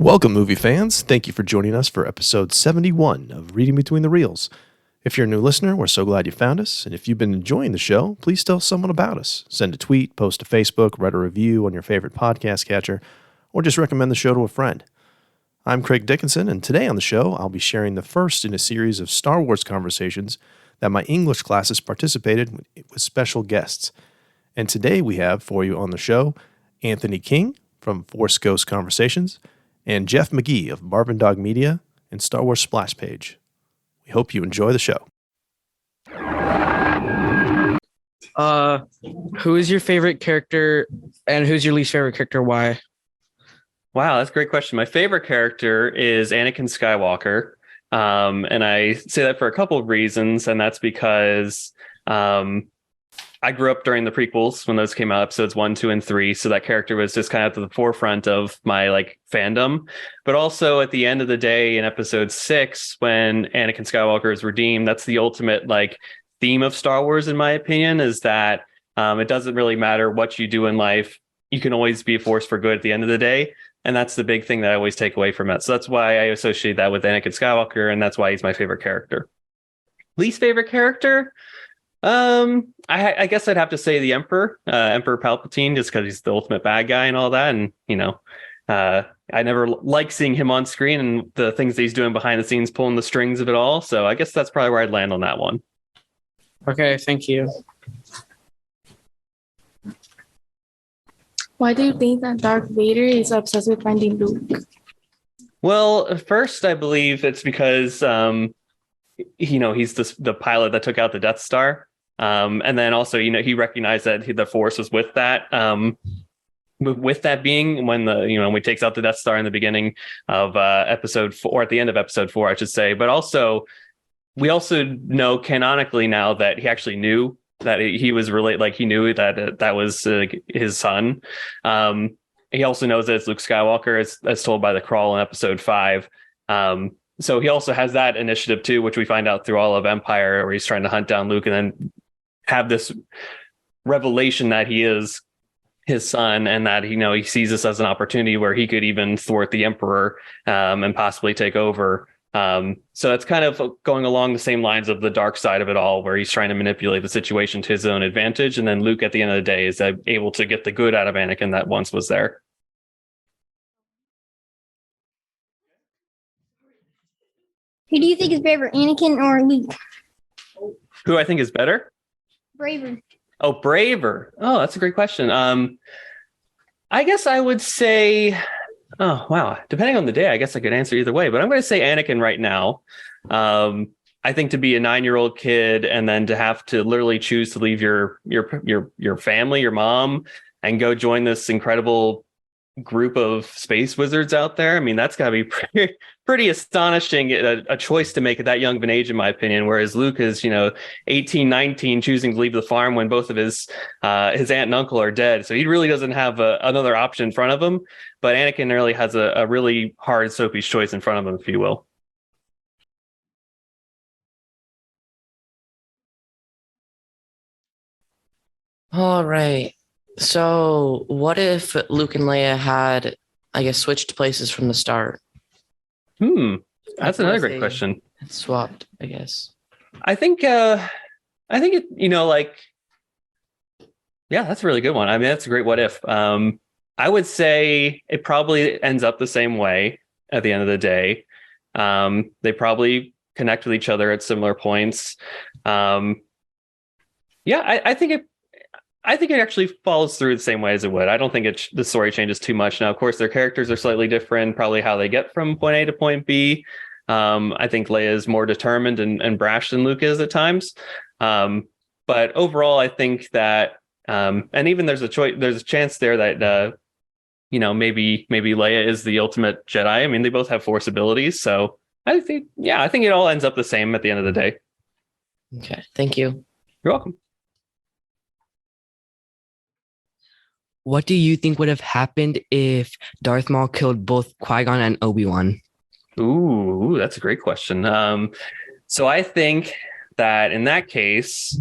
Welcome, movie fans. Thank you for joining us for episode 71 of Reading Between the Reels. If you're a new listener, we're so glad you found us. And if you've been enjoying the show, please tell someone about us. Send a tweet, post to Facebook, write a review on your favorite podcast catcher, or just recommend the show to a friend. I'm Craig Dickinson, and today on the show, I'll be sharing the first in a series of Star Wars conversations that my English classes participated with special guests. And today we have for you on the show Anthony King from Force Ghost Conversations and Jeff McGee of Marvin Dog Media and Star Wars Splash Page. We hope you enjoy the show. Who is your favorite character and who's your least favorite character? Why? Wow, that's a great question. My favorite character is Anakin Skywalker. And I say that for a couple of reasons. And that's because I grew up during the prequels when those came out, episodes 1, 2, and 3. So that character was just kind of at the forefront of my fandom. But also at the end of the day in episode 6, when Anakin Skywalker is redeemed, that's the ultimate theme of Star Wars, in my opinion, is that it doesn't really matter what you do in life. You can always be a force for good at the end of the day. And that's the big thing that I always take away from it. So that's why I associate that with Anakin Skywalker. And that's why he's my favorite character. Least favorite character? I guess I'd have to say the Emperor Palpatine, just because he's the ultimate bad guy and all that. And, I never like seeing him on screen and the things that he's doing behind the scenes, pulling the strings of it all. So I guess that's probably where I'd land on that one. Okay, thank you. Why do you think that Darth Vader is obsessed with finding Luke? Well, first, I believe it's because, he's the pilot that took out the Death Star. And then also, he recognized that the Force was with that. With that being when when he takes out the Death Star in the beginning of episode 4, or at the end of episode 4, I should say. But also, we also know canonically now that he actually knew that he was related. He knew that that was his son. He also knows that it's Luke Skywalker, as told by the Crawl in episode 5. So he also has that initiative too, which we find out through all of Empire, where he's trying to hunt down Luke and then have this revelation that he is his son, and that he sees this as an opportunity where he could even thwart the Emperor and possibly take over. So that's kind of going along the same lines of the dark side of it all, where he's trying to manipulate the situation to his own advantage. And then Luke, at the end of the day, is able to get the good out of Anakin that once was there. Who do you think is braver, Anakin or Luke? Who I think is better? Braver. Oh, braver. Oh, that's a great question. I guess I would say, oh, wow. Depending on the day, I guess I could answer either way, but I'm going to say Anakin right now. I think to be a 9-year-old kid and then to have to literally choose to leave your family, your mom, and go join this incredible group of space wizards out there. I mean, that's got to be pretty astonishing, a choice to make at that young of an age, in my opinion. Whereas Luke is, 18, 19, choosing to leave the farm when both of his aunt and uncle are dead. So he really doesn't have another option in front of him. But Anakin really has a really hard Sophie's choice in front of him, if you will. All right. So what if Luke and Leia had, switched places from the start? That's another great question. Swapped, I guess. I think it, yeah, that's a really good one. I mean, that's a great what if. I would say it probably ends up the same way at the end of the day. They probably connect with each other at similar points. I think it actually follows through the same way as it would. I don't think the story changes too much. Now, of course, their characters are slightly different, probably how they get from point A to point B. I think Leia is more determined and brash than Luke is at times. But overall, I think that, and even there's a chance there that, maybe Leia is the ultimate Jedi. I mean, they both have Force abilities. So I think it all ends up the same at the end of the day. Okay. Thank you. You're welcome. What do you think would have happened if Darth Maul killed both Qui-Gon and Obi-Wan? Ooh, that's a great question. So I think that in that case,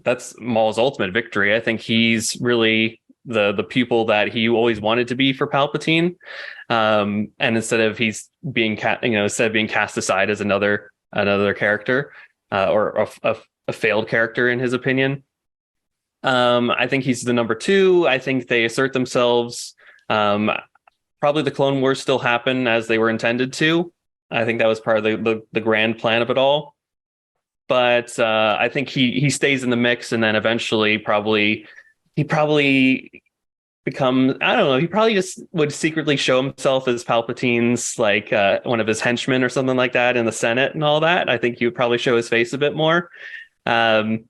that's Maul's ultimate victory. I think he's really the pupil that he always wanted to be for Palpatine. And instead of being cast aside as another character, or a failed character in his opinion. I think he's the number 2. I think they assert themselves. Probably the Clone Wars still happen as they were intended to. I think that was part of the grand plan of it all. But I think he stays in the mix, and then eventually he probably become, I don't know, he probably just would secretly show himself as Palpatine's like one of his henchmen or something like that in the Senate and all that. I think he would probably show his face a bit more. I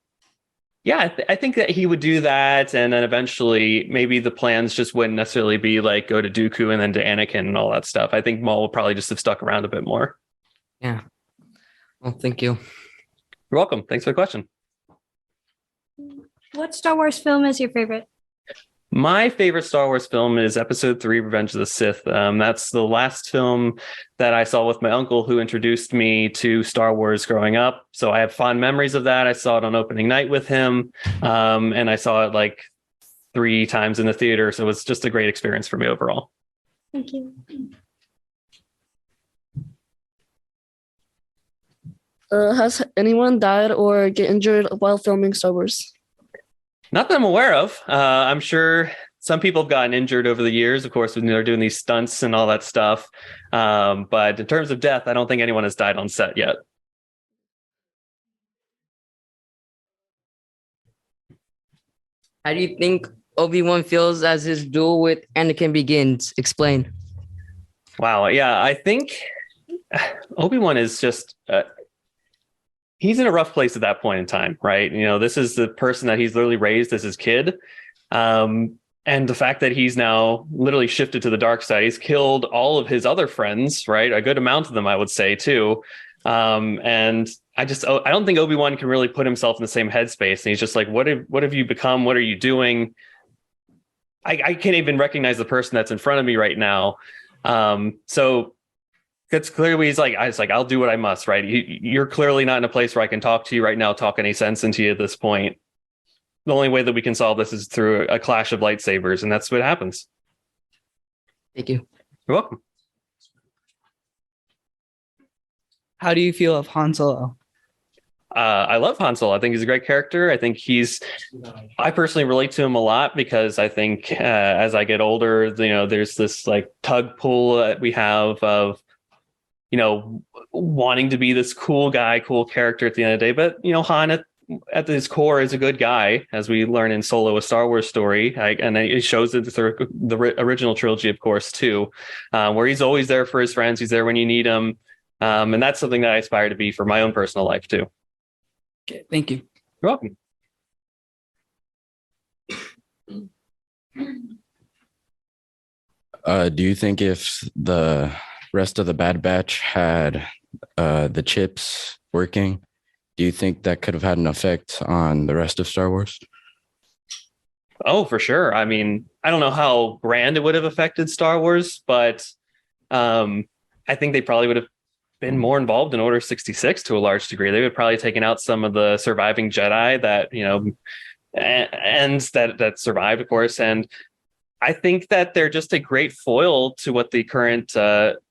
think that he would do that, and then eventually maybe the plans just wouldn't necessarily be like go to Dooku and then to Anakin and all that stuff. I think Maul would probably just have stuck around a bit more. Yeah. Well, thank you. You're welcome. Thanks for the question. What Star Wars film is your favorite? My favorite Star Wars film is Episode 3, Revenge of the Sith. That's the last film that I saw with my uncle, who introduced me to Star Wars growing up. So I have fond memories of that. I saw it on opening night with him, and I saw it like 3 times in the theater. So it was just a great experience for me overall. Thank you. Has anyone died or get injured while filming Star Wars? Not that I'm aware of. I'm sure some people have gotten injured over the years, of course, when they're doing these stunts and all that stuff. But in terms of death, I don't think anyone has died on set yet. How do you think Obi-Wan feels as his duel with Anakin begins? Explain. Wow. Yeah, I think Obi-Wan is just... he's in a rough place at that point in time, right? You know, this is the person that he's literally raised as his kid. And the fact that he's now literally shifted to the dark side, he's killed all of his other friends, right? A good amount of them, I would say, too. And I don't think Obi-Wan can really put himself in the same headspace. And he's just like, what have you become? What are you doing? I can't even recognize the person that's in front of me right now. So it's clearly he's like, I'll do what I must, right? You're clearly not in a place where I can talk to you right now, talk any sense into you at this point. The only way that we can solve this is through a clash of lightsabers, and that's what happens. Thank you. You're welcome. How do you feel of Han Solo? I love Han Solo. I think he's a great character. I personally relate to him a lot because I think as I get older, there's this like tug pull that we have of, wanting to be this cool guy, cool character at the end of the day. But, Han at his core is a good guy, as we learn in Solo, a Star Wars story. And it shows it through the original trilogy, of course, too, where he's always there for his friends. He's there when you need him. And that's something that I aspire to be for my own personal life, too. Okay, thank you. You're welcome. Do you think if the rest of the Bad Batch had the chips working, do you think that could have had an effect on the rest of Star Wars? Oh, for sure. I mean, I don't know how grand it would have affected Star Wars, but I think they probably would have been more involved in Order 66 to a large degree. They would have probably taken out some of the surviving Jedi that, and that survived, of course. And I think that they're just a great foil to what the current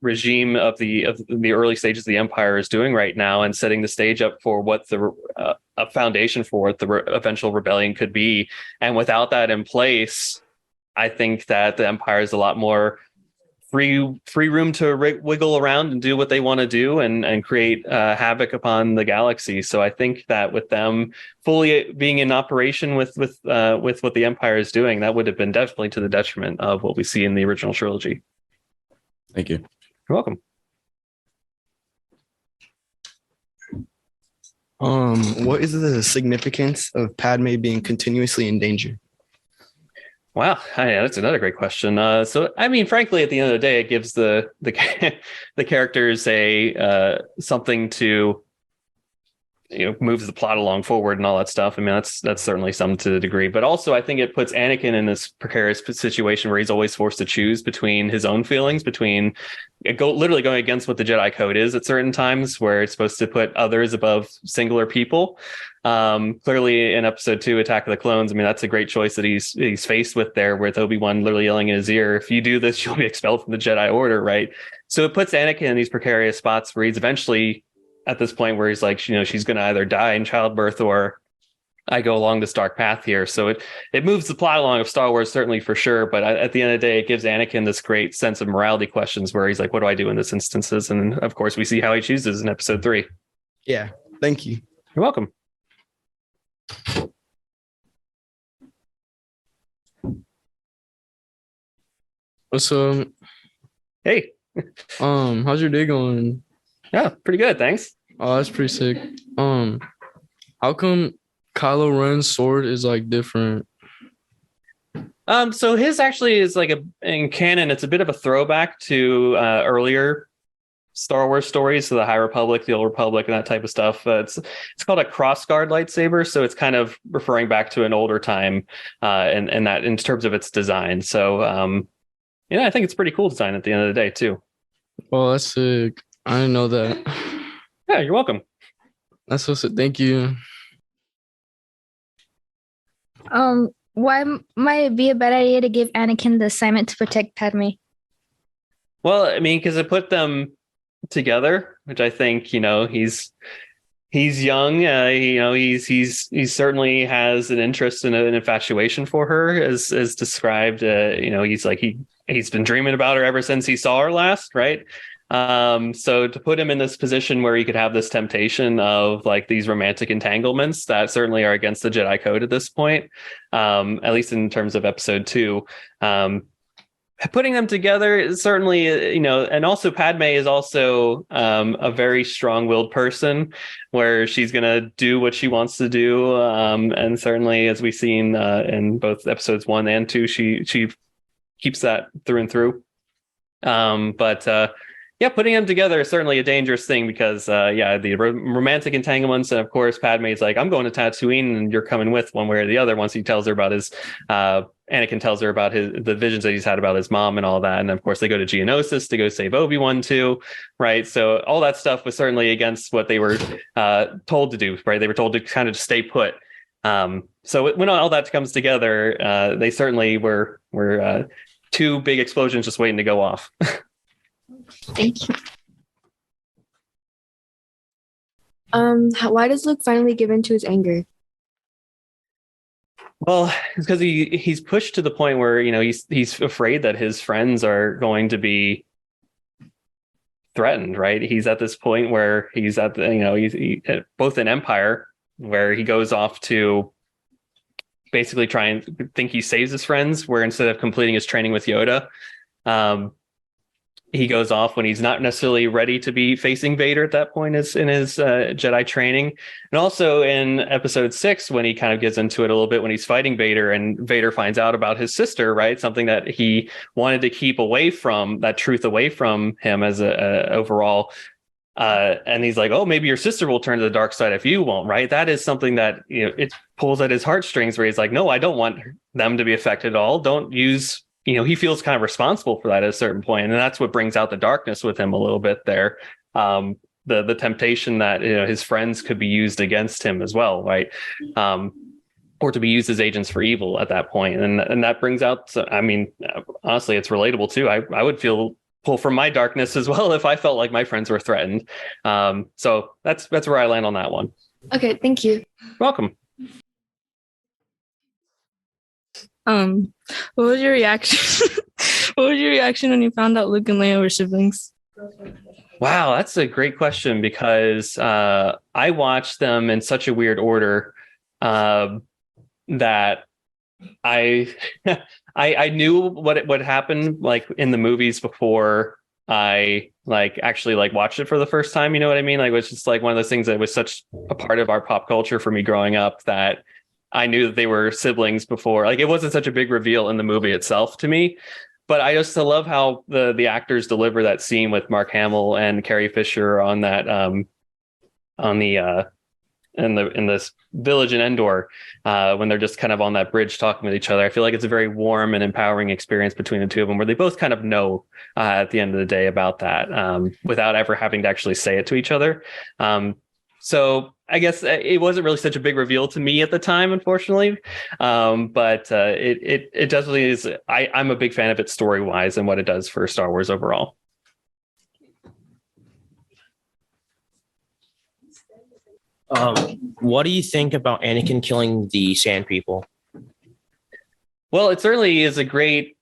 regime of the early stages of the Empire is doing right now, and setting the stage up for what a foundation for what the eventual rebellion could be. And without that in place, I think that the Empire is a lot more free room to wiggle around and do what they want to do and create havoc upon the galaxy. So I think that with them fully being in operation with what the Empire is doing, that would have been definitely to the detriment of what we see in the original trilogy. Thank you. You're welcome. What is the significance of Padme being continuously in danger? Wow, yeah, that's another great question. So, I mean, frankly, at the end of the day, it gives the characters something to moves the plot along forward and all that stuff. I mean, that's certainly some to the degree, but also I think it puts Anakin in this precarious situation where he's always forced to choose between his own feelings, between literally going against what the Jedi code is at certain times, where it's supposed to put others above singular people. Clearly in episode 2, Attack of the Clones, I mean, that's a great choice that he's faced with there, with Obi-Wan literally yelling in his ear, if you do this, you'll be expelled from the Jedi Order, right? So it puts Anakin in these precarious spots where he's eventually at this point where he's like, she's going to either die in childbirth or I go along this dark path here. So it moves the plot along of Star Wars, certainly, for sure. But at the end of the day, it gives Anakin this great sense of morality questions where he's like, what do I do in this instances? And of course, we see how he chooses in episode 3. Yeah. Thank you. You're welcome. What's up? Hey. How's your day going? Yeah, pretty good. Thanks. Oh, that's pretty sick. How come Kylo Ren's sword is like different? So his actually is like in canon, it's a bit of a throwback to earlier Star Wars stories, so the High Republic, the Old Republic, and that type of stuff. It's called a crossguard lightsaber, so it's kind of referring back to an older time, and that in terms of its design. So I think it's pretty cool design at the end of the day too. Oh, that's sick. I didn't know that. Yeah, you're welcome. That's so sick. Thank you. Why might it be a bad idea to give Anakin the assignment to protect Padme? Well, I mean, because it put them together, which I think he's young. He certainly has an interest and an infatuation for her, as described. He's been dreaming about her ever since he saw her last, right? So to put him in this position where he could have this temptation of like these romantic entanglements that certainly are against the Jedi code at this point, at least in terms of episode 2, putting them together is certainly, and also Padme is also a very strong-willed person where she's going to do what she wants to do. And certainly, as we've seen in both episodes 1 and 2, she keeps that through and through. Yeah, putting them together is certainly a dangerous thing because, the romantic entanglements. And of course, Padme's like, I'm going to Tatooine and you're coming with, one way or the other, once he tells her about his, Anakin tells her about the visions that he's had about his mom and all that. And of course, they go to Geonosis to go save Obi-Wan too, right? So all that stuff was certainly against what they were told to do, right? They were told to kind of stay put. So when all that comes together, they certainly were two big explosions just waiting to go off. Thank you. Why does Luke finally give in to his anger? Well, it's because he's pushed to the point where he's afraid that his friends are going to be threatened. Right? He's at this point where he's at he's both in Empire, where he goes off to basically try and think he saves his friends, where instead of completing his training with Yoda, he goes off when he's not necessarily ready to be facing Vader at that point in his Jedi training. And also in episode 6, when he kind of gets into it a little bit, when he's fighting Vader and Vader finds out about his sister, right? Something that he wanted to keep away from, that truth away from him as a overall. And he's like, oh, maybe your sister will turn to the dark side if you won't, right? That is something that, it pulls at his heartstrings, where he's like, no, I don't want them to be affected at all. Don't use, he feels kind of responsible for that at a certain point. And that's what brings out the darkness with him a little bit there. The temptation that, his friends could be used against him as well, right? Or to be used as agents for evil at that point. And that brings out, I mean, honestly, it's relatable too. I would feel pull from my darkness as well if I felt like my friends were threatened. So that's where I land on that one. Okay, thank you. Welcome. What was your reaction? What was your reaction when you found out Luke and Leia were siblings? Wow, that's a great question, because I watched them in such a weird order that I I knew what would happen like in the movies before I actually watched it for the first time. You know what I mean? Like, it was just like one of those things that was such a part of our pop culture for me growing up that I knew that they were siblings before. Like, it wasn't such a big reveal in the movie itself to me, but I just love how the actors deliver that scene with Mark Hamill and Carrie Fisher on that on the in this village in Endor, when they're just kind of on that bridge talking with each other. I feel like it's a very warm and empowering experience between the two of them, where they both kind of know at the end of the day about that, without ever having to actually say it to each other. So I guess it wasn't really such a big reveal to me at the time, unfortunately. But it definitely is. I'm a big fan of it story wise and what it does for Star Wars overall. What do you think about Anakin killing the Sand People? Well, it certainly is a great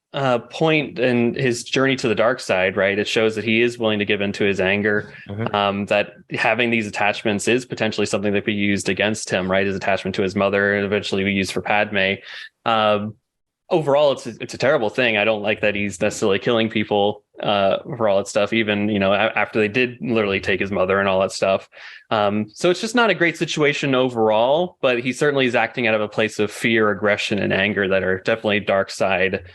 point in his journey to the dark side, right? It shows that he is willing to give into his anger, that having these attachments is potentially something that could be used against him, right? His attachment to his mother and eventually be used for Padme. Overall, it's a terrible thing. I don't like that he's necessarily killing people for all that stuff, even, after they did literally take his mother and all that stuff. So it's just not a great situation overall, but he certainly is acting out of a place of fear, aggression, and anger that are definitely dark side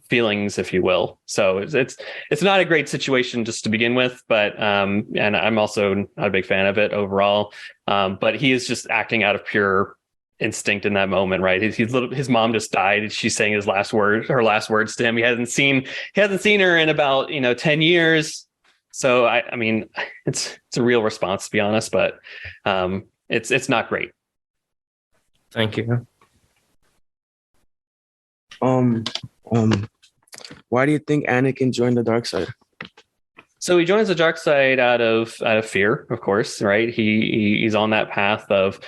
feelings, if you will. So it's not a great situation just to begin with, but and I'm also not a big fan of it overall. But he is just acting out of pure instinct in that moment, right? His mom just died. She's saying her last words to him. He hasn't seen her in about 10 years. So I mean, it's a real response, to be honest, but it's not great. Thank you. Why do you think Anakin joined the dark side? So he joins the dark side out of fear, of course, right? He's on that path of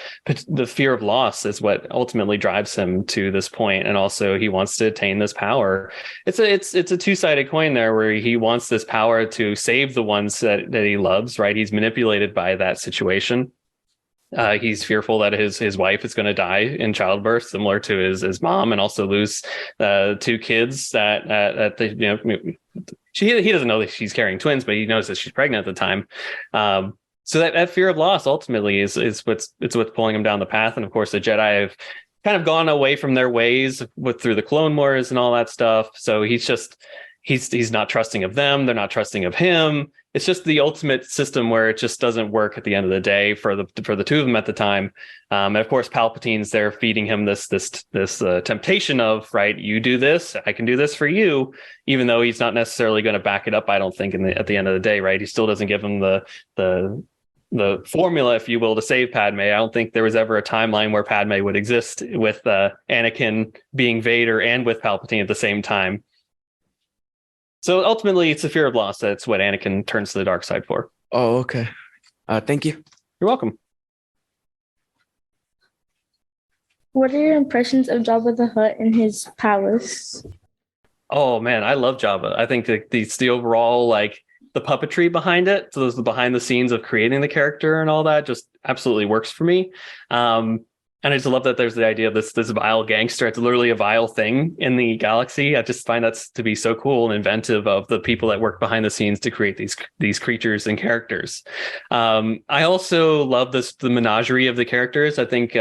the fear of loss is what ultimately drives him to this point, and also he wants to attain this power. It's a two-sided coin there, where he wants this power to save the ones that he loves, right? He's manipulated by that situation. He's fearful that his wife is going to die in childbirth, similar to his mom, and also lose 2 kids that he doesn't know that she's carrying twins, but he knows that she's pregnant at the time. So that fear of loss ultimately is what's pulling him down the path. And of course, the Jedi have kind of gone away from their ways through the Clone Wars and all that stuff. So he's not trusting of them. They're not trusting of him. It's just the ultimate system where it just doesn't work at the end of the day for the two of them at the time. And of course, Palpatine's there feeding him this temptation of, right, you do this, I can do this for you, even though he's not necessarily going to back it up. I don't think at the end of the day, right? He still doesn't give him the formula, if you will, to save Padme. I don't think there was ever a timeline where Padme would exist with Anakin being Vader and with Palpatine at the same time. So ultimately, it's a fear of loss. That's what Anakin turns to the dark side for. Oh, okay. Thank you. You're welcome. What are your impressions of Jabba the Hutt in his palace? Oh man, I love Jabba. I think the overall, like, the puppetry behind it, so those the behind the scenes of creating the character and all that, just absolutely works for me. And I just love that there's the idea of this vile gangster. It's literally a vile thing in the galaxy. I just find that to be so cool and inventive of the people that work behind the scenes to create these creatures and characters. I also love the menagerie of the characters. I think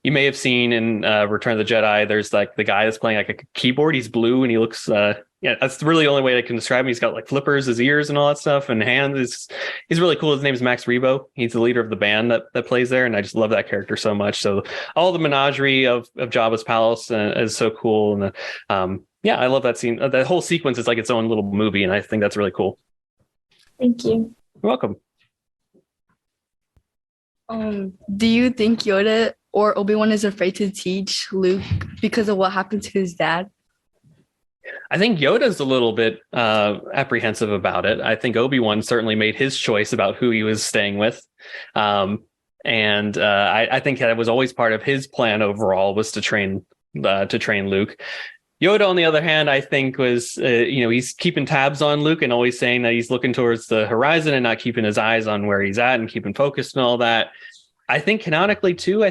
you may have seen in Return of the Jedi, there's like the guy that's playing like a keyboard. He's blue and he looks that's really the only way I can describe him. He's got like flippers, his ears and all that stuff, and hands. He's really cool. His name is Max Rebo. He's the leader of the band that plays there, and I just love that character so much. So all the menagerie of Jabba's palace is so cool, and I love that scene. That whole sequence is like its own little movie, and I think that's really cool. Thank you. You're welcome. Do you think Yoda or Obi-Wan is afraid to teach Luke because of what happened to his dad? I think Yoda's a little bit apprehensive about it. I think Obi-Wan certainly made his choice about who he was staying with. I think that was always part of his plan overall, was to train Luke. Yoda, on the other hand, I think was, he's keeping tabs on Luke and always saying that he's looking towards the horizon and not keeping his eyes on where he's at and keeping focused and all that. I think canonically too,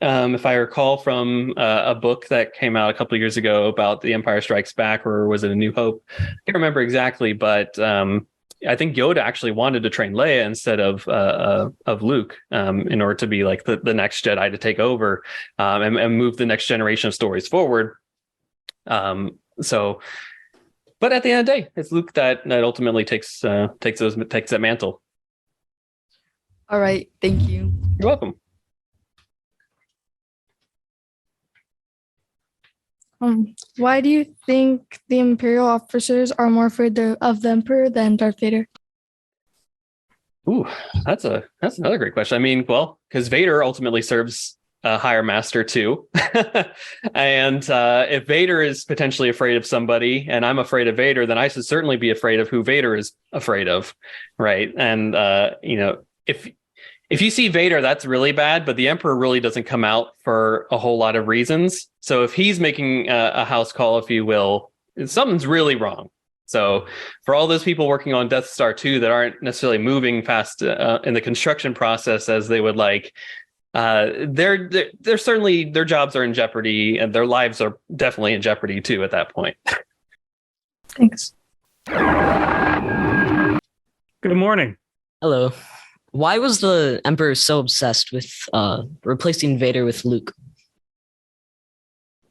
if I recall from a book that came out a couple of years ago about The Empire Strikes Back, or was it A New Hope? I can't remember exactly, but I think Yoda actually wanted to train Leia instead of Luke in order to be like the next Jedi to take over and move the next generation of stories forward. But at the end of the day, it's Luke that ultimately takes that mantle. All right. Thank you. You're welcome. Why do you think the Imperial officers are more afraid of the Emperor than Darth Vader? Ooh, that's another great question. I mean, well, because Vader ultimately serves a higher master too, and if Vader is potentially afraid of somebody, and I'm afraid of Vader, then I should certainly be afraid of who Vader is afraid of, right? And if you see Vader, that's really bad, but the Emperor really doesn't come out for a whole lot of reasons. So if he's making a house call, if you will, something's really wrong. So for all those people working on Death Star 2 that aren't necessarily moving fast in the construction process as they would like, they're certainly, their jobs are in jeopardy and their lives are definitely in jeopardy too at that point. Thanks. Good morning. Hello. Why was the Emperor so obsessed with replacing Vader with Luke?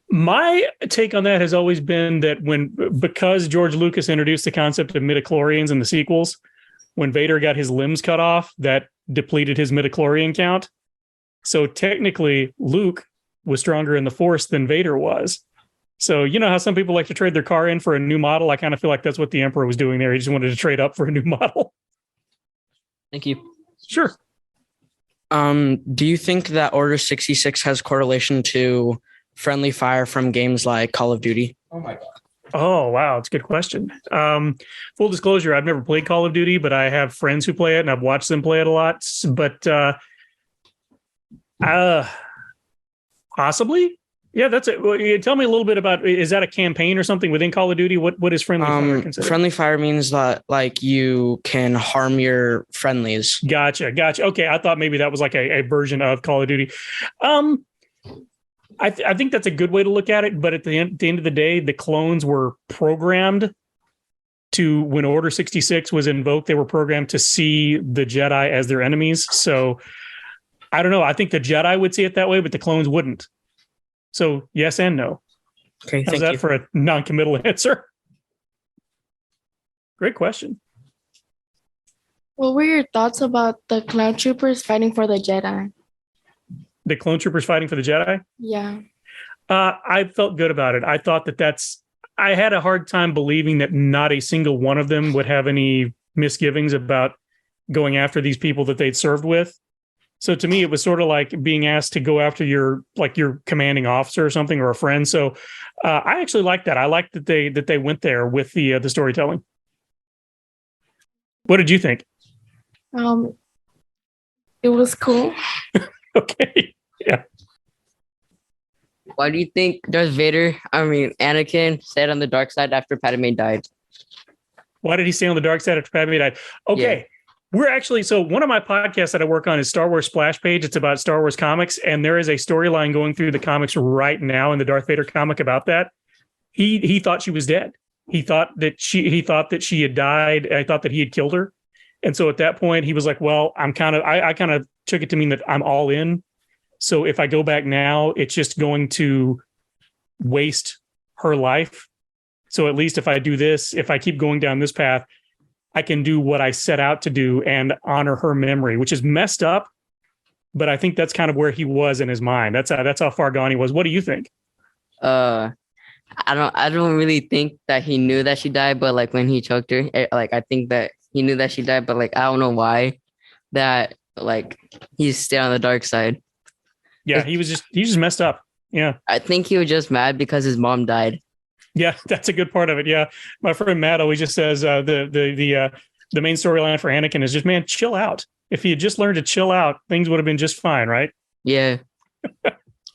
My take on that has always been that because George Lucas introduced the concept of midichlorians in the sequels, when Vader got his limbs cut off, that depleted his midichlorian count. So technically, Luke was stronger in the Force than Vader was. So you know how some people like to trade their car in for a new model? I kind of feel like that's what the Emperor was doing there. He just wanted to trade up for a new model. Thank you. Sure. Do you think that Order 66 has correlation to friendly fire from games like Call of Duty? Oh my God. Oh, wow. It's a good question. Full disclosure, I've never played Call of Duty, but I have friends who play it and I've watched them play it a lot. But possibly. Yeah, that's it. Well, tell me a little bit about, is that a campaign or something within Call of Duty? What is friendly fire considered? Friendly fire means that like you can harm your friendlies. Gotcha. Okay, I thought maybe that was like a version of Call of Duty. I think that's a good way to look at it. But at the end of the day, the clones were programmed to, when Order 66 was invoked, they were programmed to see the Jedi as their enemies. So I don't know. I think the Jedi would see it that way, but the clones wouldn't. So yes and no. Okay, how's that for a non-committal answer? Great question. What were your thoughts about the clone troopers fighting for the Jedi? The clone troopers fighting for the Jedi? Yeah. I felt good about it. I thought I had a hard time believing that not a single one of them would have any misgivings about going after these people that they'd served with. So to me, it was sort of like being asked to go after your commanding officer or something, or a friend. So I actually liked that. I liked that they went there with the storytelling. What did you think? It was cool. Okay. Yeah. Why do you think Anakin stayed on the dark side after Padme died? Why did he stay on the dark side after Padme died? Okay. Yeah. We're actually, so one of my podcasts that I work on is Star Wars Splash Page. It's about Star Wars comics. And there is a storyline going through the comics right now in the Darth Vader comic about that. He thought she was dead. He thought that she had died. I thought that he had killed her. And so at that point he was like, well, I kind of took it to mean that I'm all in. So if I go back now, it's just going to waste her life. So at least if I do this, if I keep going down this path, I can do what I set out to do and honor her memory, which is messed up. But I think that's kind of where he was in his mind. That's how far gone he was. What do you think? I don't really think that he knew that she died, but like when he choked her, I think that he knew that she died, but like I don't know why that like he stayed on the dark side. Yeah, he was just messed up. Yeah. I think he was just mad because his mom died. Yeah, that's a good part of it. Yeah, my friend Matt always just says the main storyline for Anakin is just, man, chill out. If he had just learned to chill out, things would have been just fine, right? Yeah.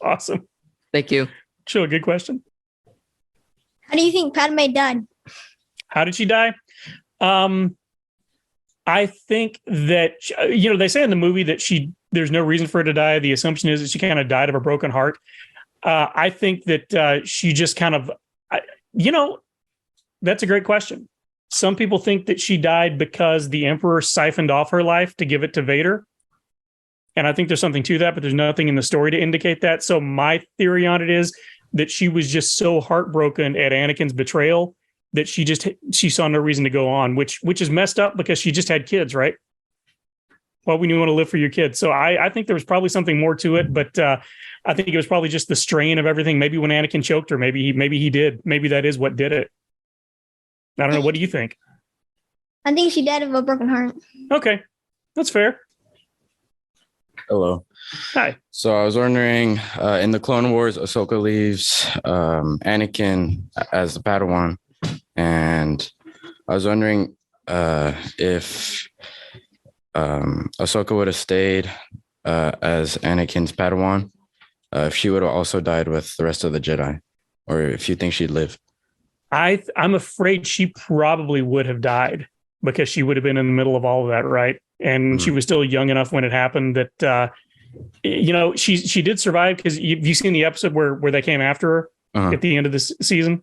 Awesome. Thank you. Sure, good question. How do you think Padme died? How did she die? I think that they say in the movie that there's no reason for her to die. The assumption is that she kind of died of a broken heart. I think that she just kind of. That's a great question. Some people think that she died because the Emperor siphoned off her life to give it to Vader. And I think there's something to that, but there's nothing in the story to indicate that. So my theory on it is that she was just so heartbroken at Anakin's betrayal that she saw no reason to go on, which is messed up because she just had kids, right? Why wouldn't you want to live for your kids? So I think there was probably something more to it, but I think it was probably just the strain of everything. Maybe when Anakin choked her, maybe he did. Maybe that is what did it. I don't know. What do you think? I think she died of a broken heart. Okay, that's fair. Hello. Hi. So I was wondering, in the Clone Wars, Ahsoka leaves Anakin as the Padawan, and I was wondering if Ahsoka would have stayed as Anakin's Padawan, if she would have also died with the rest of the Jedi, or if you think she'd live. I'm afraid she probably would have died because she would have been in the middle of all of that, right? And she was still young enough when it happened that, she did survive because you've seen the episode where they came after her at the end of this season.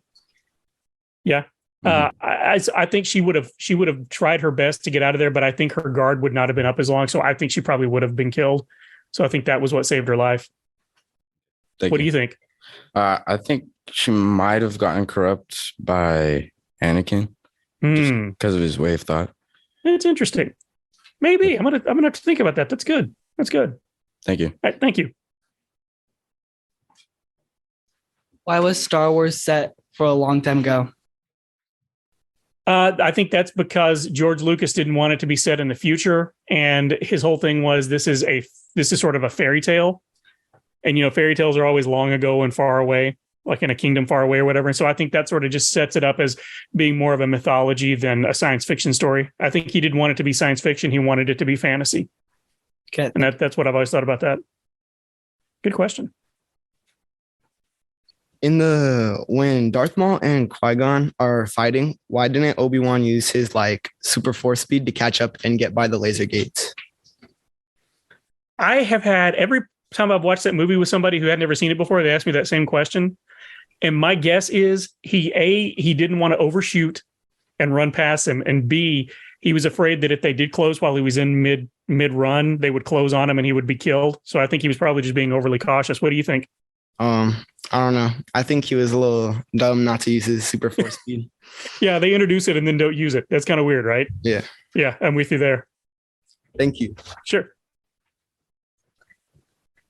Yeah. I think she would have tried her best to get out of there, but I think her guard would not have been up as long. So I think she probably would have been killed. So I think that was what saved her life. What do you think? I think she might have gotten corrupt by Anakin because of his way of thought. It's interesting. Maybe I'm gonna have to think about that. That's good. Thank you. All right, thank you. Why was Star Wars set for a long time ago? I think that's because George Lucas didn't want it to be set in the future, and his whole thing was this is sort of a fairy tale, and fairy tales are always long ago and far away, like in a kingdom far away or whatever. And so I think that sort of just sets it up as being more of a mythology than a science fiction story. I think he didn't want it to be science fiction; he wanted it to be fantasy. Okay, and that's what I've always thought about that. Good question. When Darth Maul and Qui-Gon are fighting, why didn't Obi-Wan use his super force speed to catch up and get by the laser gates? I have had every time I've watched that movie with somebody who had never seen it before, they asked me that same question. And my guess is he didn't want to overshoot and run past him. And B, he was afraid that if they did close while he was in mid run, they would close on him and he would be killed. So I think he was probably just being overly cautious. What do you think? I don't know. I think he was a little dumb not to use his super force speed. Yeah, they introduce it and then don't use it. That's kind of weird, right? Yeah. Yeah, I'm with you there. Thank you. Sure.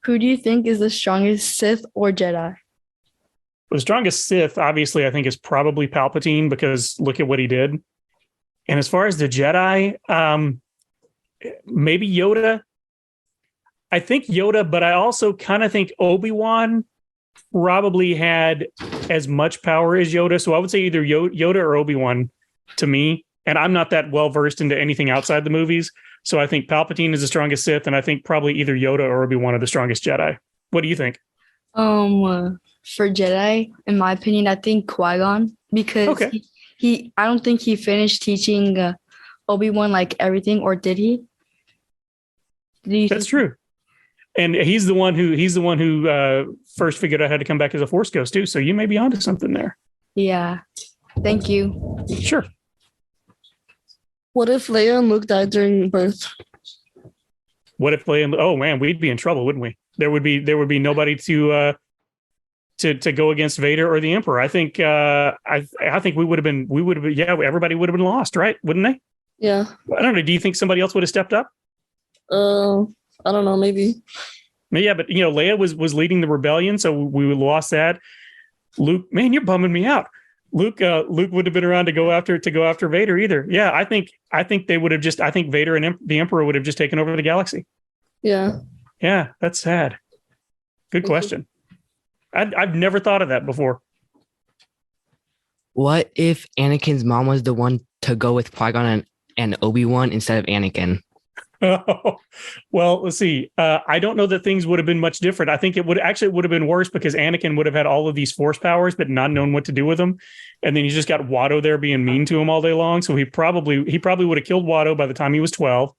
Who do you think is the strongest Sith or Jedi? The strongest Sith, obviously, I think is probably Palpatine because look at what he did. And as far as the Jedi, maybe Yoda. I think Yoda, but I also kind of think Obi-Wan probably had as much power as Yoda. So I would say either Yoda or Obi-Wan to me. And I'm not that well versed into anything outside the movies. So I think Palpatine is the strongest Sith, and I think probably either Yoda or Obi-Wan are the strongest Jedi. What do you think? For Jedi, in my opinion, I think Qui-Gon because he I don't think he finished teaching Obi-Wan everything, or did he? That's true. And he's the one who first figured out how to come back as a Force ghost too. So you may be onto something there. Yeah. Thank you. Sure. What if Leia and Luke died during birth? What if Leia? Oh man, we'd be in trouble, wouldn't we? There would be nobody to go against Vader or the Emperor. I think I think we would have been. Yeah, everybody would have been lost, right? Wouldn't they? Yeah. I don't know. Do you think somebody else would have stepped up? I don't know. Maybe. Yeah, but Leia was leading the rebellion, so we lost that. Luke, man, you're bumming me out. Luke would have been around to go after Vader either. Yeah, I think they would have just. I think Vader and the Emperor would have just taken over the galaxy. Yeah. Yeah, that's sad. Good question. I've never thought of that before. What if Anakin's mom was the one to go with Qui-Gon and Obi-Wan instead of Anakin? Oh, well, let's see. I don't know that things would have been much different. I think it would have been worse because Anakin would have had all of these Force powers, but not known what to do with them. And then you just got Watto there being mean to him all day long. So he probably would have killed Watto by the time he was 12.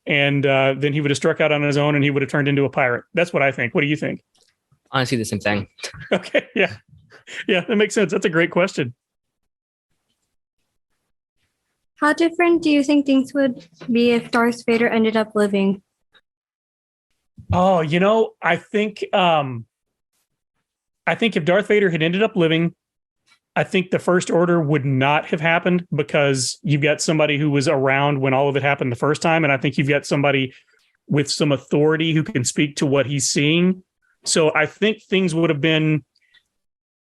And then he would have struck out on his own and he would have turned into a pirate. That's what I think. What do you think? Honestly, the same thing. Okay. Yeah. Yeah, that makes sense. That's a great question. How different do you think things would be if Darth Vader ended up living? Oh, I think if Darth Vader had ended up living, I think the First Order would not have happened because you've got somebody who was around when all of it happened the first time. And I think you've got somebody with some authority who can speak to what he's seeing. So I think things would have been,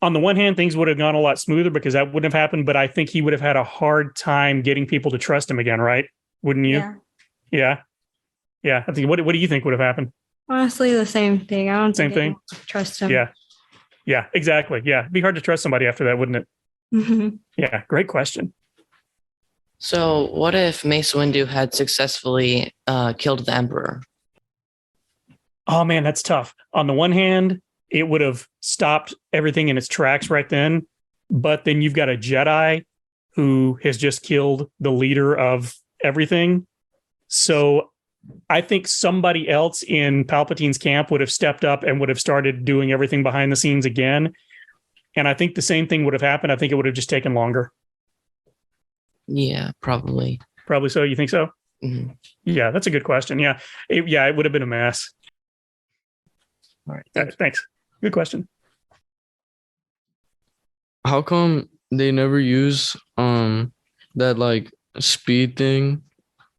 on the one hand, things would have gone a lot smoother because that wouldn't have happened. But I think he would have had a hard time getting people to trust him again, right? Wouldn't you? Yeah. Yeah. I think, what do you think would have happened? Honestly, the same thing. I don't Same think thing. anyone would trust him. Yeah. Yeah, exactly. Yeah. It'd be hard to trust somebody after that, wouldn't it? Mhm. Yeah. Great question. So, what if Mace Windu had successfully killed the Emperor? Oh man, that's tough. On the one hand, it would have stopped everything in its tracks right then. But then you've got a Jedi who has just killed the leader of everything. So I think somebody else in Palpatine's camp would have stepped up and would have started doing everything behind the scenes again. And I think the same thing would have happened. I think it would have just taken longer. Yeah, probably. Probably so. You think so? Mm-hmm. Yeah, that's a good question. Yeah. It would have been a mess. All right. Thanks. Good question. How come they never use that like speed thing,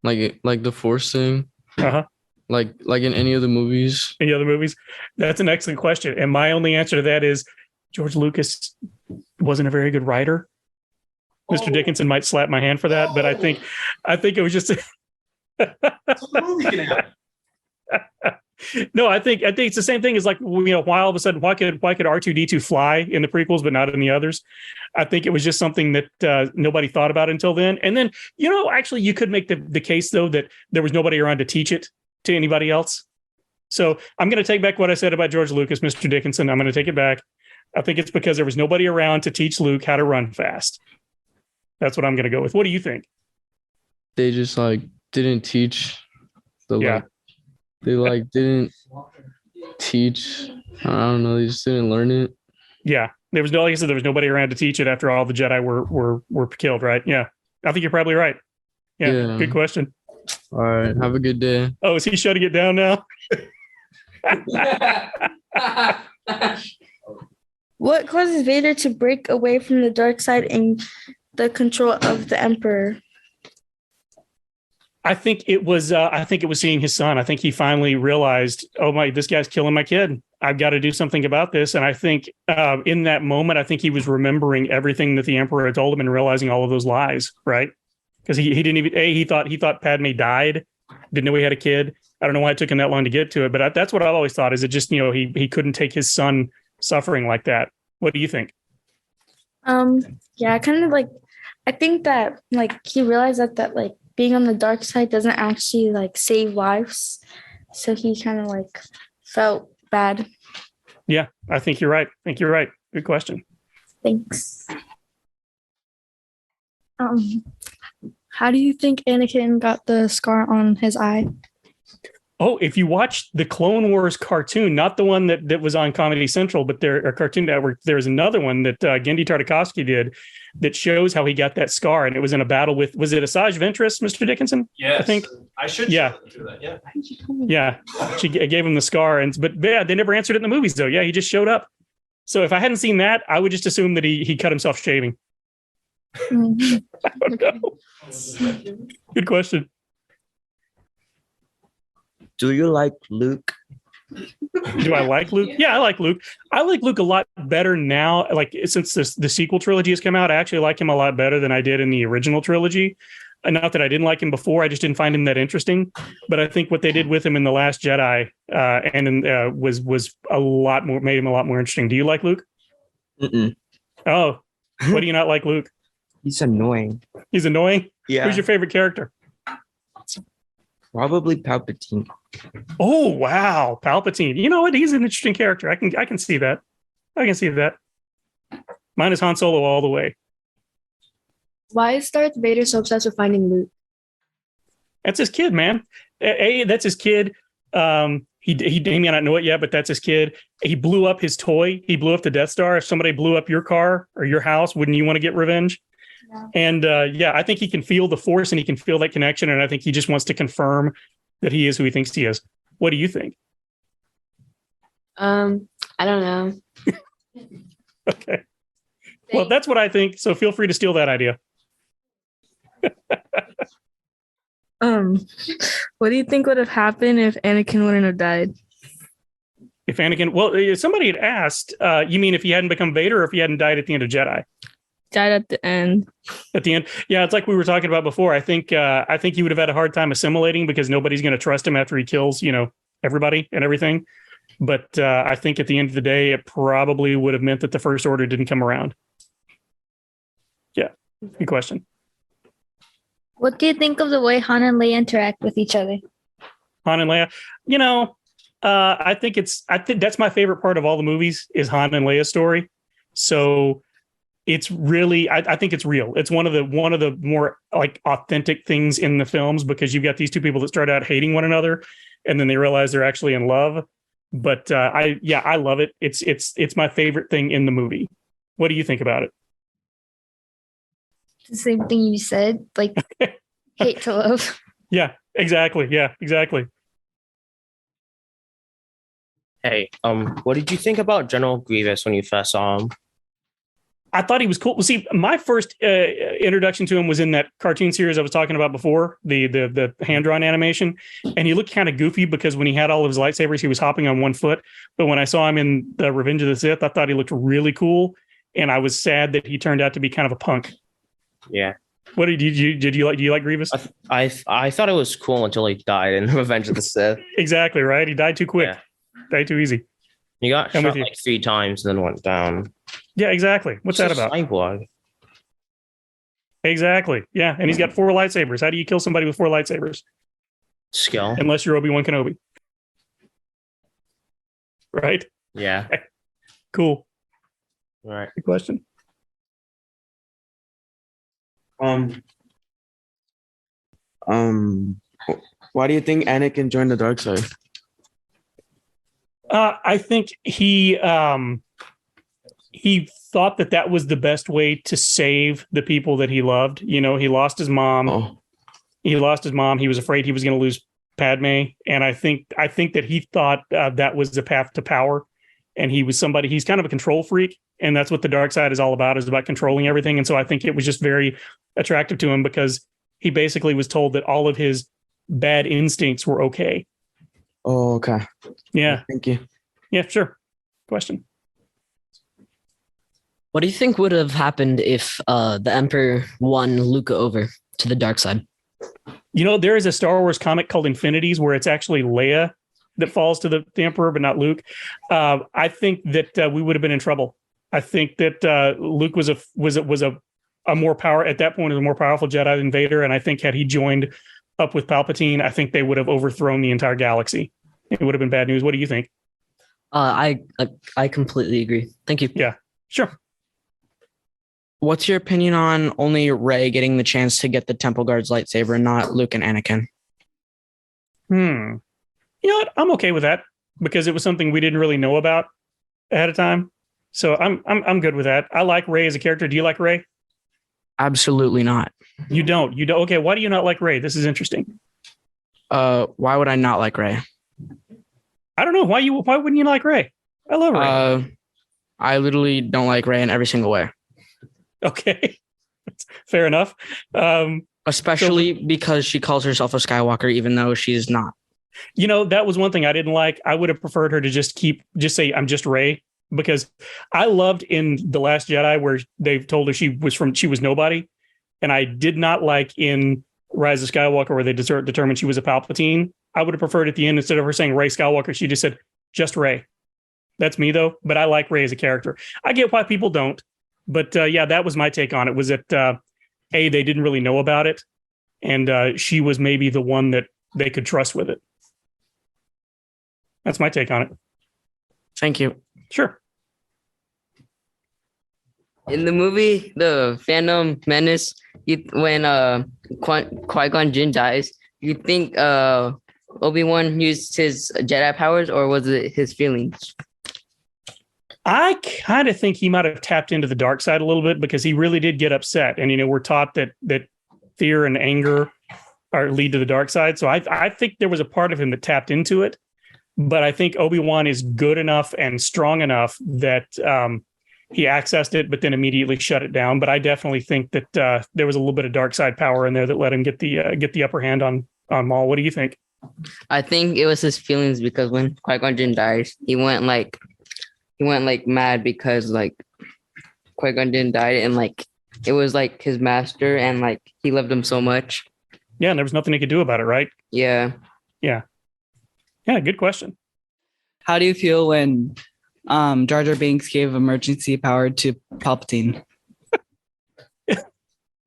like the force thing, like in any of the movies? Any other movies? That's an excellent question. And my only answer to that is George Lucas wasn't a very good writer. Mr. Dickinson might slap my hand for that, but I think it was just. No, I think it's the same thing as like, why all of a sudden, why could R2-D2 fly in the prequels but not in the others? I think it was just something that nobody thought about until then. And then, actually you could make the case though that there was nobody around to teach it to anybody else. So I'm going to take back what I said about George Lucas, Mr. Dickinson. I'm going to take it back. I think it's because there was nobody around to teach Luke how to run fast. That's what I'm going to go with. What do you think? They just like didn't teach the they like didn't teach. I don't know. They just didn't learn it. Yeah, there was like I said, there was nobody around to teach it after all the Jedi were killed. Right? Yeah, I think you're probably right. Yeah. Good question. All right. Have a good day. Oh, is he shutting it down now? What causes Vader to break away from the dark side and the control of the Emperor? I think it was seeing his son. I think he finally realized, this guy's killing my kid. I've got to do something about this. And I think in that moment, I think he was remembering everything that the Emperor had told him and realizing all of those lies, right? Because he didn't even, he thought Padme died, didn't know he had a kid. I don't know why it took him that long to get to it, but that's what I've always thought, is it just, he couldn't take his son suffering like that. What do you think? Yeah, kind of like, I think that like he realized that like being on the dark side doesn't actually like save lives. So he kind of like felt bad. Yeah, I think you're right. Good question. Thanks. How do you think Anakin got the scar on his eye? Oh, if you watch the Clone Wars cartoon, not the one that was on Comedy Central, but Cartoon Network, there's another one that Gendy Tartakovsky did that shows how he got that scar. And it was in a battle with, was it Asajj Ventress, Mr. Dickinson? Yes. I think. I should Yeah. do that. Yeah. Yeah. She gave him the scar. But they never answered it in the movies, though. Yeah, he just showed up. So if I hadn't seen that, I would just assume that he cut himself shaving. I don't know. Good question. Do you like Luke? Do I like Luke? Yeah, I like Luke. I like Luke a lot better now. Like since the sequel trilogy has come out, I actually like him a lot better than I did in the original trilogy. And not that I didn't like him before, I just didn't find him that interesting. But I think what they did with him in The Last Jedi was a lot more, made him a lot more interesting. Do you like Luke? Mm-mm. Oh, what do you not like Luke? He's annoying. He's annoying? Yeah. Who's your favorite character? Probably Palpatine. Oh, wow. Palpatine. You know what? He's an interesting character. I can see that. I can see that. Mine is Han Solo all the way. Why is Darth Vader so obsessed with finding Luke? That's his kid, man. That's his kid. He may not know it yet, but that's his kid. He blew up his toy. He blew up the Death Star. If somebody blew up your car or your house, wouldn't you want to get revenge? Yeah. And I think he can feel the Force and he can feel that connection. And I think he just wants to confirm that he is who he thinks he is. What do you think? I don't know. Okay. Well, that's what I think. So feel free to steal that idea. What do you think would have happened if Anakin wouldn't have died? If Anakin, well, somebody had asked, you mean if he hadn't become Vader or if he hadn't died at the end of Jedi? Died at the end. At the end, yeah, it's like we were talking about before. I think he would have had a hard time assimilating because nobody's going to trust him after he kills, everybody and everything. But I think at the end of the day, it probably would have meant that the First Order didn't come around. Yeah, good question. What do you think of the way Han and Leia interact with each other? Han and Leia, I think that's my favorite part of all the movies is Han and Leia's story. So it's really, I think it's real. It's one of the more like authentic things in the films because you've got these two people that start out hating one another and then they realize they're actually in love. But I love it. It's my favorite thing in the movie. What do you think about it? The same thing you said, like hate to love. Yeah, exactly. Yeah, exactly. Hey, what did you think about General Grievous when you first saw him? I thought he was cool. Well, see, my first introduction to him was in that cartoon series I was talking about before, the hand-drawn animation. And he looked kind of goofy because when he had all of his lightsabers, he was hopping on one foot. But when I saw him in the Revenge of the Sith, I thought he looked really cool. And I was sad that he turned out to be kind of a punk. Yeah. What do you like Grievous? I thought it was cool until he died in Revenge of the Sith. Exactly, right? He died too quick. Yeah. Died too easy. He got shot like 3 times and then went down. Yeah, exactly. What's that about? Cyborg. Exactly. Yeah, and he's got 4 lightsabers. How do you kill somebody with 4 lightsabers? Skill. Unless you're Obi-Wan Kenobi. Right? Yeah. Cool. All right. Good question. Why do you think Anakin joined the dark side? I think he thought that was the best way to save the people that he loved. He lost his mom. Oh. He lost his mom. He was afraid he was going to lose Padme, and I think that he thought that was the path to power. And he's kind of a control freak, and that's what the dark side is all about, is about controlling everything. And so I think it was just very attractive to him because he basically was told that all of his bad instincts were okay. Oh, okay. Yeah. Thank you. Yeah, sure. Question. What do you think would have happened if the Emperor won Luke over to the dark side? There is a Star Wars comic called Infinities where it's actually Leia that falls to the Emperor, but not Luke. I think that we would have been in trouble. I think that Luke was a more power at that point, was a more powerful Jedi than Vader, and I think had he joined up with Palpatine, I think they would have overthrown the entire galaxy. It would have been bad news. What do you think? I completely agree. Thank you. Yeah, sure. What's your opinion on only Rey getting the chance to get the Temple Guard's lightsaber and not Luke and Anakin? You know what? I'm okay with that because it was something we didn't really know about ahead of time. So I'm good with that. I like Rey as a character. Do you like Rey? Absolutely not. You don't. Okay. Why do you not like Rey? This is interesting. Why would I not like Rey? I don't know. Why wouldn't you like Rey? I love Rey. I literally don't like Rey in every single way. Okay. Fair enough. Especially because she calls herself a Skywalker, even though she's not. That was one thing I didn't like. I would have preferred her to just say, I'm just Rey, because I loved in The Last Jedi where they told her she was nobody. And I did not like in Rise of Skywalker where they determined she was a Palpatine. I would have preferred at the end, instead of her saying Rey Skywalker, she just said, just Rey. That's me though. But I like Rey as a character. I get why people don't. But yeah, that was my take on it, was that they didn't really know about it. And she was maybe the one that they could trust with it. That's my take on it. Thank you. Sure. In the movie, The Phantom Menace, when Qui-Gon Jinn dies, you think Obi-Wan used his Jedi powers, or was it his feelings? I kind of think he might have tapped into the dark side a little bit, because he really did get upset. And, we're taught that fear and anger lead to the dark side. So I think there was a part of him that tapped into it. But I think Obi-Wan is good enough and strong enough that he accessed it, but then immediately shut it down. But I definitely think that there was a little bit of dark side power in there that let him get the upper hand on Maul. What do you think? I think it was his feelings because when Qui-Gon Jinn died, he went like mad because like Qui-Gon Jinn died and like it was like his master and like he loved him so much. Yeah, and there was nothing he could do about it, right? Yeah. Yeah. Yeah, good question. How do you feel when Jar Jar Binks gave emergency power to Palpatine?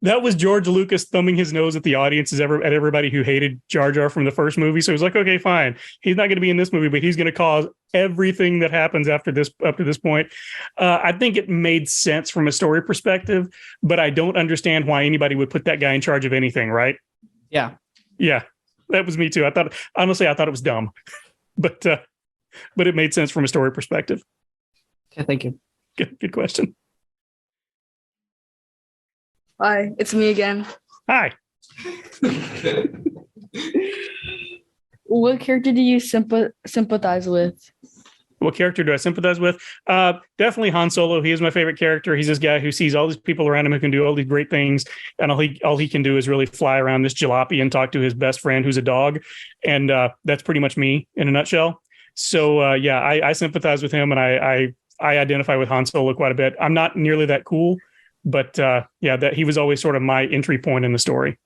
That was George Lucas thumbing his nose at the audiences at everybody who hated Jar Jar from the first movie. So he was like, okay, fine. He's not going to be in this movie, but he's going to cause everything that happens up to this point. I think it made sense from a story perspective, but I don't understand why anybody would put that guy in charge of anything, right? Yeah. Yeah, that was me too. I thought it was dumb, but it made sense from a story perspective. Okay, thank you. Good question. Hi, it's me again. Hi. What character do you sympathize with? What character do I sympathize with? Definitely Han Solo. He is my favorite character. He's this guy who sees all these people around him who can do all these great things, and all he can do is really fly around this jalopy and talk to his best friend who's a dog, and that's pretty much me in a nutshell. So I sympathize with him, and I identify with Han Solo quite a bit. I'm not nearly that cool, but that he was always sort of my entry point in the story.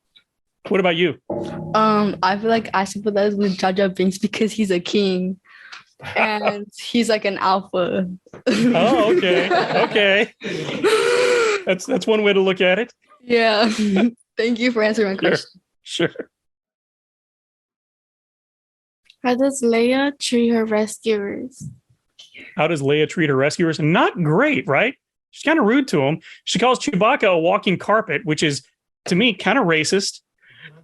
What about you? I feel like I sympathize with Jar Jar Binks because he's a king. And he's like an alpha. Oh, okay. That's one way to look at it. Yeah. Thank you for answering my question. Sure. How does Leia treat her rescuers? How does Leia treat her rescuers? Not great, right? She's kind of rude to them. She calls Chewbacca a walking carpet, which is, to me, kind of racist.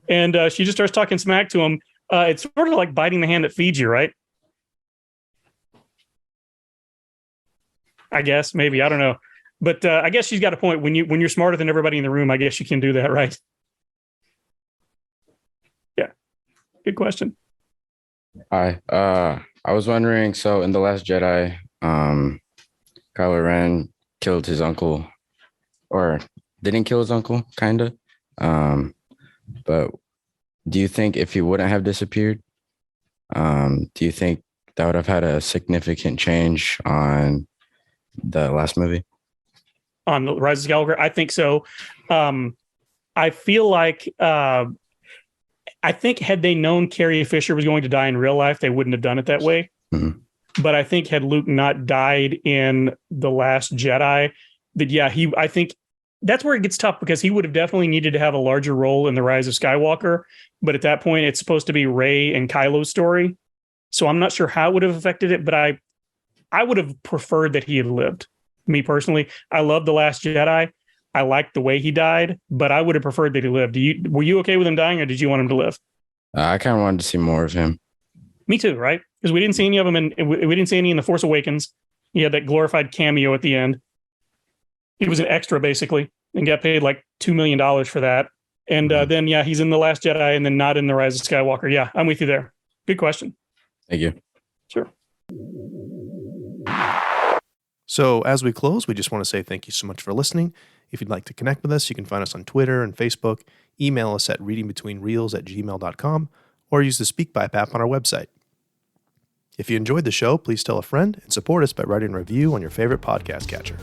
And she just starts talking smack to him. It's sort of like biting the hand that feeds you, right? I guess, maybe. I don't know. But I guess she's got a point. When you're smarter than everybody in the room, I guess you can do that, right? Yeah. Good question. Hi. I was wondering, so in The Last Jedi, Kylo Ren killed his uncle, or didn't kill his uncle, kind of. But do you think if he wouldn't have disappeared, do you think that would have had a significant change on the last movie? On the Rise of Skywalker? I think so. I feel like I think had they known Carrie Fisher was going to die in real life, they wouldn't have done it that way. Mm-hmm. But I think had Luke not died in The Last Jedi, that I think that's where it gets tough, because he would have definitely needed to have a larger role in The Rise of Skywalker. But at that point, it's supposed to be Rey and Kylo's story. So I'm not sure how it would have affected it, but I would have preferred that he had lived. Me personally, I love The Last Jedi. I liked the way he died, but I would have preferred that he lived. Were you okay with him dying, or did you want him to live? I kind of wanted to see more of him. Me too, right? Because we didn't see any of them, and we didn't see any in The Force Awakens. He had that glorified cameo at the end. He was an extra, basically, and got paid like $2 million for that. And then, he's in The Last Jedi and then not in The Rise of Skywalker. Yeah, I'm with you there. Good question. Thank you. Sure. So as we close, we just want to say thank you so much for listening. If you'd like to connect with us, you can find us on Twitter and Facebook. Email us at readingbetweenreels@gmail.com or use the SpeakPipe app on our website. If you enjoyed the show, please tell a friend and support us by writing a review on your favorite podcast catcher.